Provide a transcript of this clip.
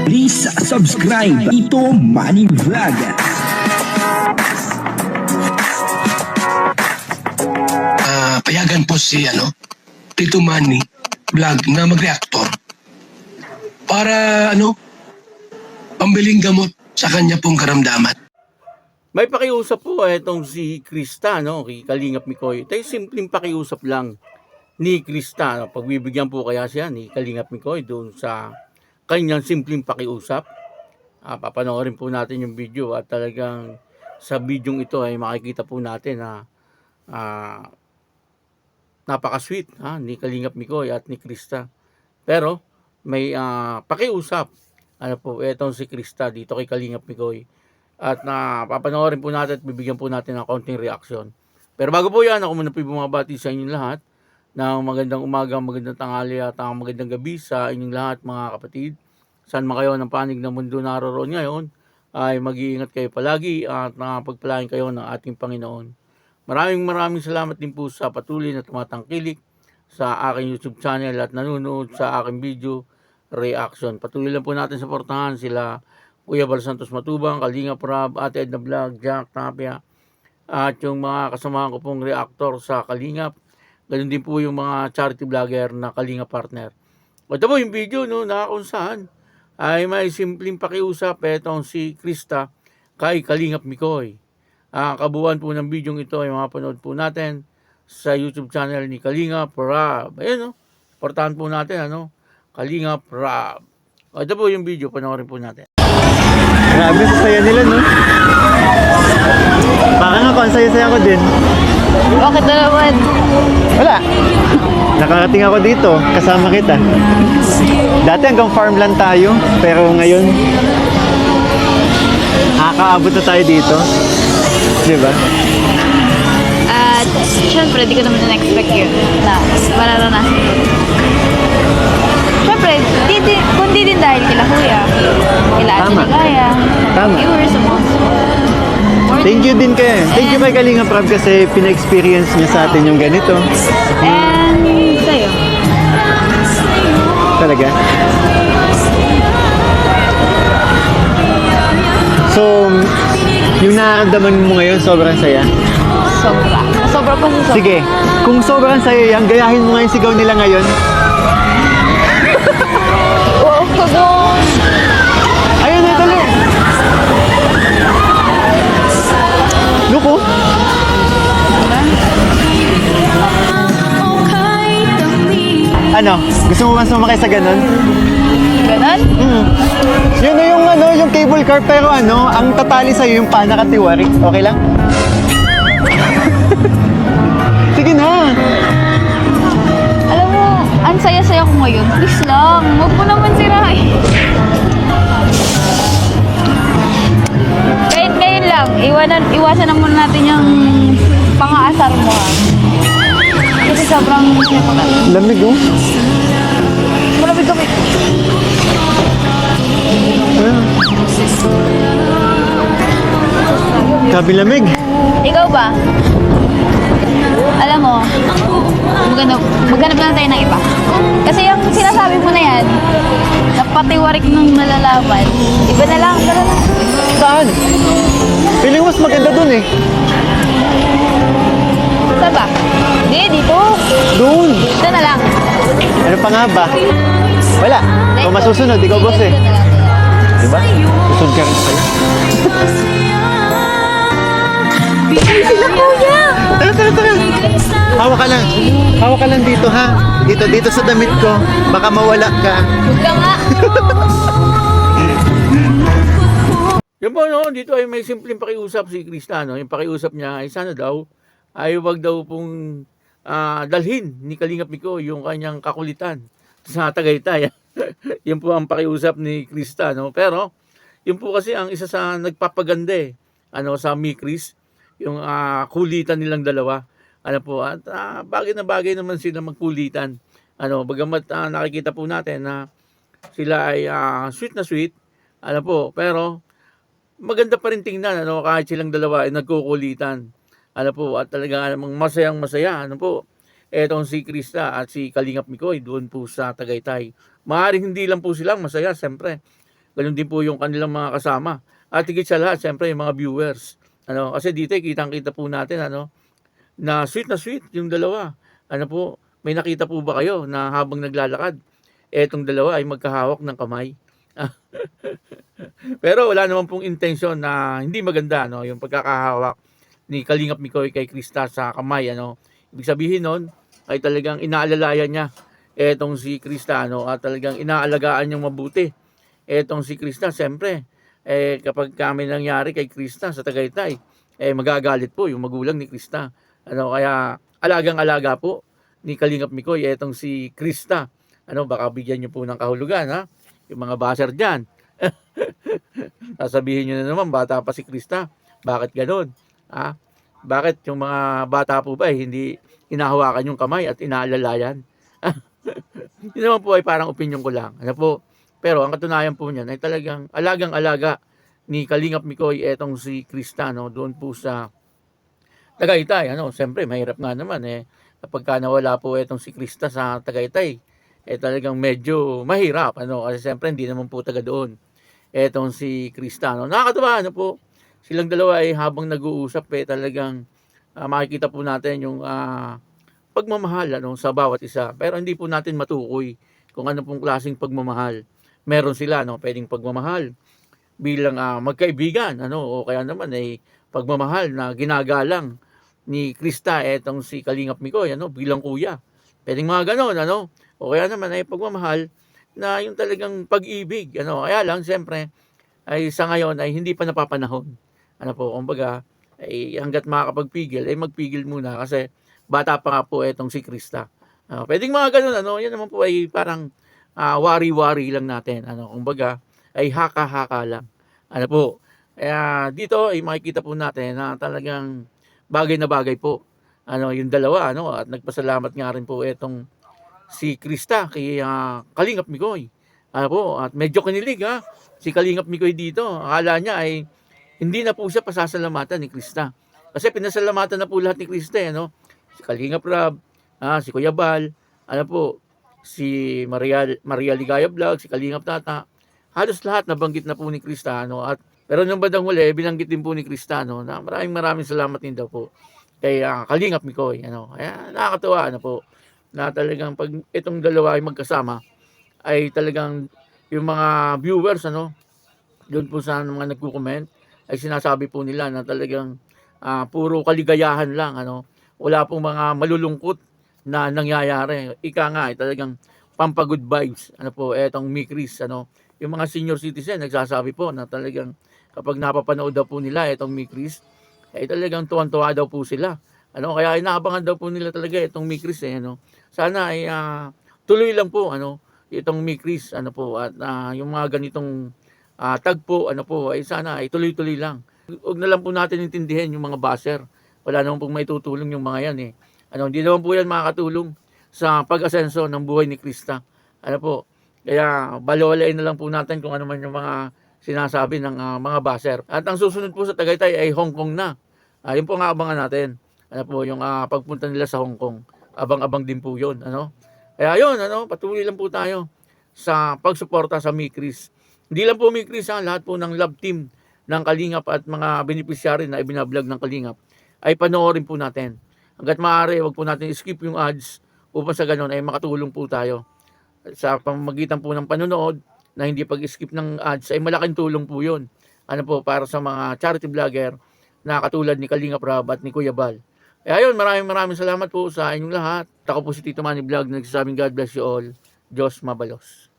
Please subscribe Tito Manny Vlog. Payagan po si Tito Manny Vlog na mag-reactor para pambiling gamot sa kanya pong karamdaman. May pakiusap po itong si Krista, kay Kalingap Mikoy. Ito yung simpleng pakiusap lang ni Krista. Pagbibigyan po kaya siya ni Kalingap Mikoy doon sa kanyang simpleng pakiusap. Papanoorin po natin yung video at talagang sa video ito ay makikita po natin na napaka-sweet ni Kalingap Mikoy at ni Krista. Pero may pakiusap itong si Krista dito kay Kalingap Mikoy. At papanoorin po natin at bibigyan po natin ng konting reaksyon. Pero bago po yan, ako muna po bumabati sa inyong lahat ng magandang umaga, magandang tanghali at magandang gabi sa inyong lahat mga kapatid. Saan man kayo ng panig ng mundo naroon ngayon, ay mag-iingat kayo palagi at pagpalain kayo ng ating Panginoon. Maraming salamat din po sa patuloy na tumatangkilik sa aking YouTube channel at nanonood sa aking video reaction. Patuloy lang po natin suportahan sila Kuya Bal Santos Matubang, Kalingap Rab, Ate Edna Vlog, Jack Tapia, at yung mga kasamahan ko pong reactor sa Kalingap. Ganun din po yung mga charity vlogger na Kalingap partner. Ito po yung video na kung saan ay may simpleng pakiusap itong si Krista kay Kalingap Mikoy. Kabuuan po ng video ito ay mapanood po natin sa YouTube channel ni Kalingap Rab. Ayun importante po natin Kalingap Rab. Ito po yung video, panoorin po natin. Grabe, sasaya nila, no? Parang ako, ang saya-saya ko din. Bakit na naman? Wala. Nakarating ako dito, kasama kita. Dati hanggang farmland tayo, pero ngayon, nakakaabot na tayo dito. Di ba? At syempre, di ko naman na-expect yun na mararanasan ko. Syempre, kundi din dahil kila Kuya, kila Ate Tama. Ligaya, Tama. viewers mo. Thank you din kay. Thank you kay Kalingap Rab kasi pina-experience niya sa atin yung ganito. And sa'yo. Talaga? So, yung nararamdaman mo ngayon, sobrang saya? Sobra. Sobra pa sa sobra. Sige, kung sobrang saya yan, gayahin mo nga yung sigaw nila ngayon. Oo, kagong. Ayun na, dali. Luko. Ano? Gusto mo ba sumakay sa ganun? Ganon? Yun na yung yung cable car pero ang tatali sa'yo yung paa nakatiwari. Okay lang? Sige na. Alam mo, ang saya-saya ko ngayon. Please lang, huwag mo naman sirain. Kahit ngayon lang, iwasan na muna natin yung pang-aasar mo Kasi sobrang Lamig oh. malamig kami. Grabe lamig. Ikaw ba? Alam mo, maghanap lang tayo ng iba. Kasi yung sinasabi mo na yan, napatiwarik nung nalalaman, iba na lang, tara na. Saan? Feeling mas maganda dun eh. Saan ba? Hindi, dito. Doon. Dito na lang. Ano pa nga ba? Wala. Kung masusunod, ikaw boss eh. Dito na lang. Diba? Susunod ka rin sa'yo. Sila kuya! Tara. Hawak ka lang. Hawak ka lang dito ha. Dito sa damit ko. Baka mawala ka. Huwag ka nga. Yan po, dito ay may simpleng pakiusap si Krista. Yung pakiusap niya ay sana daw, ay wag daw pong dalhin ni Kalingap Mikoy yung kanyang kakulitan sa Tagaytay. Yan po ang pakiusap ni Krista. Pero, yun po kasi ang isa sa nagpapaganda sa Mikris, yung kulitan nilang dalawa. At bagay na bagay naman sila magkulitan. Bagamat nakikita po natin na sila ay sweet na sweet. Pero maganda pa rin tingnan kahit silang dalawa ay nagkukulitan. At talaga namang masayang masaya etong si Krista at si Kalingap Mikoy doon po sa Tagaytay. Maaaring hindi lang po silang masaya, siyempre Ganun din po yung kanilang mga kasama. At higit sa lahat, siyempre, yung mga viewers. Kasi dito, kitang-kita po natin, na sweet yung dalawa. May nakita po ba kayo na habang naglalakad, etong dalawa ay magkahawak ng kamay? Pero wala naman pong intensyon na hindi maganda, yung pagkakahawak ni Kalingap Mikoy kay Krista sa kamay, Ibig sabihin nun, ay talagang inaalalayan niya etong si Krista, at talagang inaalagaan niyang mabuti etong si Krista. Siyempre, kapag kami nangyari kay Krista sa Tagaytay, magagalit po yung magulang ni Krista. Kaya alagang-alaga po ni Kalingap Mikoy etong si Krista. Baka bigyan niyo po ng kahulugan, yung mga baser dyan. Sasabihin niyo na naman, bata pa si Krista. Bakit gano'n? Bakit yung mga bata po ba hindi hinahawakan yung kamay at inaalalayan? Yun naman po ay parang opinion ko lang. Pero ang katunayan po niyan ay talagang alagang-alaga ni Kalingap Mikoy etong si Krista, doon po sa Tagaytay. Siyempre, mahirap nga naman kapag nawala po etong si Krista sa Tagaytay, talagang medyo mahirap. Kasi siyempre, hindi naman po taga doon etong si Krista. Nakakatawa, po. Silang dalawa ay habang nag-uusap, talagang makikita po natin yung pagmamahal sa bawat isa. Pero hindi po natin matukoy kung ano pong klaseng pagmamahal meron sila. Pwedeng pagmamahal bilang magkaibigan, o kaya naman ay pagmamahal na ginagalang ni Krista etong si Kalingap Mikoy, bilang kuya. Pwedeng mga ganon, o kaya naman ay pagmamahal na yung talagang pag-ibig, Kaya lang, siyempre, ay sa ngayon ay hindi pa napapanahon. Kumbaga, ay hanggat makakapagpigil, ay magpigil muna kasi bata pa nga po etong si Krista. Pwedeng mga ganun, yan naman po ay parang wari-wari lang natin. Kumbaga, ay haka-haka lang. Kaya dito ay makikita po natin na talagang bagay na bagay po. Yung dalawa, at nagpasalamat nga rin po etong si Krista kay Kalingap Mikoy. At medyo kinilig si Kalingap Mikoy dito. Akala niya ay hindi na po siya pasasalamatan ni Krista. Kasi pinasalamatan na po lahat ni Krista, Si Kalingap Rab, si Kuya Bal, si Maria Ligaya Vlog, si Kalingap Tata. Halos lahat nabanggit na po ni Krista, pero nung bandang huli, binanggit din po ni Krista, na maraming salamat din daw po kay Kalingap Mikoy, Kaya nakakatuwa, na talagang pag itong dalawa ay magkasama, ay talagang yung mga viewers, doon po sa mga nagko-comment, ay sinasabi po nila na talagang puro kaligayahan lang, wala pong mga malulungkot na nangyayari. Ika nga, ay talagang pampagood vibes, etong Mikris, yung mga senior citizen, nagsasabi po na talagang kapag napapanood daw po nila etong Mikris, ay talagang tuwan-tuwa daw po sila. Kaya inaabangan daw po nila talaga itong Mikris, Sana ay tuloy lang po, itong Mikris, at yung mga ganitong tagpo, ay sana ay tuloy-tuloy lang. Huwag na lang po natin intindihin yung mga baser. Wala naman pong may tutulong yung mga yan hindi naman po yan makakatulong sa pag-asenso ng buhay ni Krista. Kaya baliwalain na lang po natin kung ano man yung mga sinasabi ng mga baser. At ang susunod po sa Tagaytay ay Hong Kong na. Yun po nga abangan natin. Yung pagpunta nila sa Hong Kong. Abang-abang din po yun. Kaya yun, patuloy lang po tayo sa pagsuporta sa Mikris. Hindi lang po Mikris, lahat po ng love team ng Kalingap at mga beneficiary na ibinablog ng Kalingap ay panoorin po natin. Hanggat maaari, wag po natin skip yung ads upang sa ganun ay makatulong po tayo. Sa pamamagitan po ng panonood na hindi pag-skip ng ads ay malaking tulong po yun. Para sa mga charity vlogger na katulad ni Kalingap Rab at ni Kuya Bal. Kaya yun, maraming salamat po sa inyong lahat. Ako po si Tito Manny Vlog, nagsasabing God bless you all. Diyos mabalos.